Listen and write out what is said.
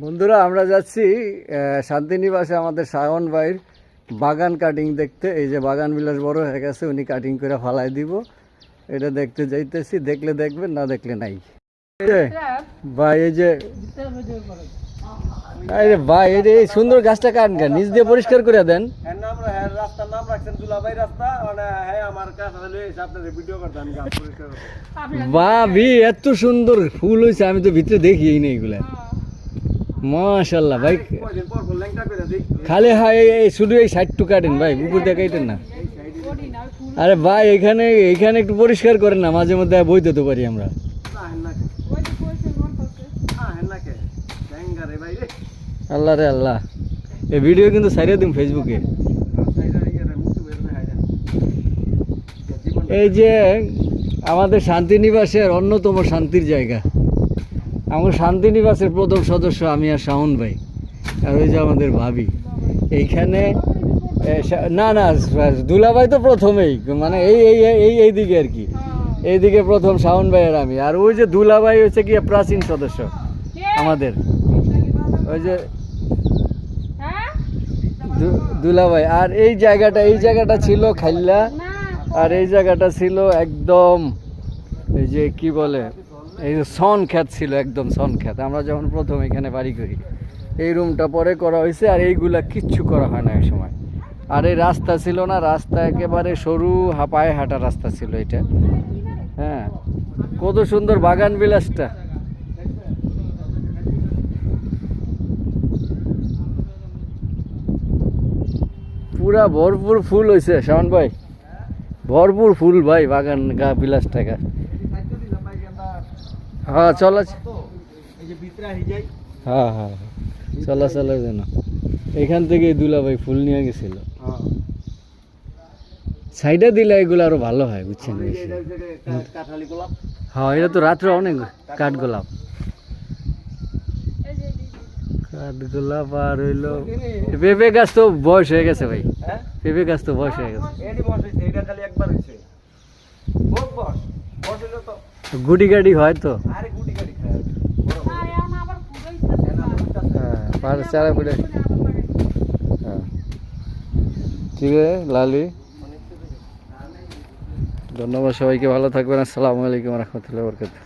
বন্ধুরা আমরা যাচ্ছি শান্তিনিবাসে আমাদের শাওন ভাইয়ের বাগান কাটিং দেখতে। এই যে বাগান বিলাস বড় হয়ে গেছে, উনি কাটিং করে ফালাই দিব। এটা দেখতে যাইতেছি, দেখলে দেখবেন, না দেখলে নাই। ভাই এই যে আরে ভাই এই সুন্দর গাছটা কাটেন কেন? নিচ দিয়ে পরিষ্কার করে দেন। রাস্তার নাম রাখছেন দুলাভাই রাস্তা, আমার কাছে আপনাদের ভিডিও করতাম গাছ পরিষ্কার করতে। ভাবি এত সুন্দর ফুল হয়েছে, আমি তো ভিতরে দেখিই না এগুলা। মাশাআল্লাহ ভাই, খালি হয় শুধু এই সাইডটু কাটেন ভাই, উপর দিয়ে কাটেন না। আরে ভাই এখানে একটু পরিষ্কার করেন না, মাঝে মধ্যে বইতে তো পারি আমরা। আল্লাহ রে আল্লাহ, এই ভিডিও কিন্তু ছাড়িয়ে দিন ফেসবুকে। এই যে আমাদের শান্তিনিবাসের অন্যতম শান্তির জায়গা, আমার শান্তিনিবাসের প্রথম সদস্য আমি আর শাওন ভাই, আর ওই যে আমাদের ভাবি। এইখানে না না দুলাভাই তো প্রথমেই, মানে এই দিকে আর কি, এইদিকে প্রথম শাওন ভাই আর আমি। আর ওই যে দুলাভাই হচ্ছে কি প্রাচীন সদস্য আমাদের, ওই যে দুলাভাই। আর এই জায়গাটা ছিল খাইল্লা, আর এই জায়গাটা ছিল একদম এই যে কি বলে, এই যে সন খ্যাত ছিল, একদম সন খ্যাত। আমরা যখন প্রথম এখানে বাড়ি করি, এই রুমটা পরে করা হয়েছে, আর এইগুলা কিচ্ছু করা হয় না এই সময়। আর এই রাস্তা ছিল না, রাস্তা একেবারে সরু পায়ে হাঁটা রাস্তা ছিল এটা। হ্যাঁ, কত সুন্দর বাগান বিলাসটা। পুরা ভরপুর ফুল হয়েছে শাওন ভাই, ভরপুর ফুল ভাই বাগান বিলাসটাকা। হ্যাঁ চলা, হ্যাঁ হ্যাঁ চলা যেন এখান থেকে দুলাভাই ফুল নিয়ে গেছিল। সাইডে দিলে এগুলো আরো ভালো হয়, বুঝছেন? হ্যাঁ এটা তো রাত্রে অনেক কাঠগোলাপ, কাঠগোলাপ। আর হইলো পেঁপে গাছ তো বয়স হয়ে গেছে ভাই, পেঁপে গাছ তো বয়স হয়ে গেছে। গুটি গাড়ি হয় তো, হ্যাঁ চারা ফুটে। হ্যাঁ ঠিক আছে লালি, ধন্যবাদ সবাইকে, ভালো থাকবেন। আসসালামু আলাইকুম রহমতুল্লাহ বরকাতুহু।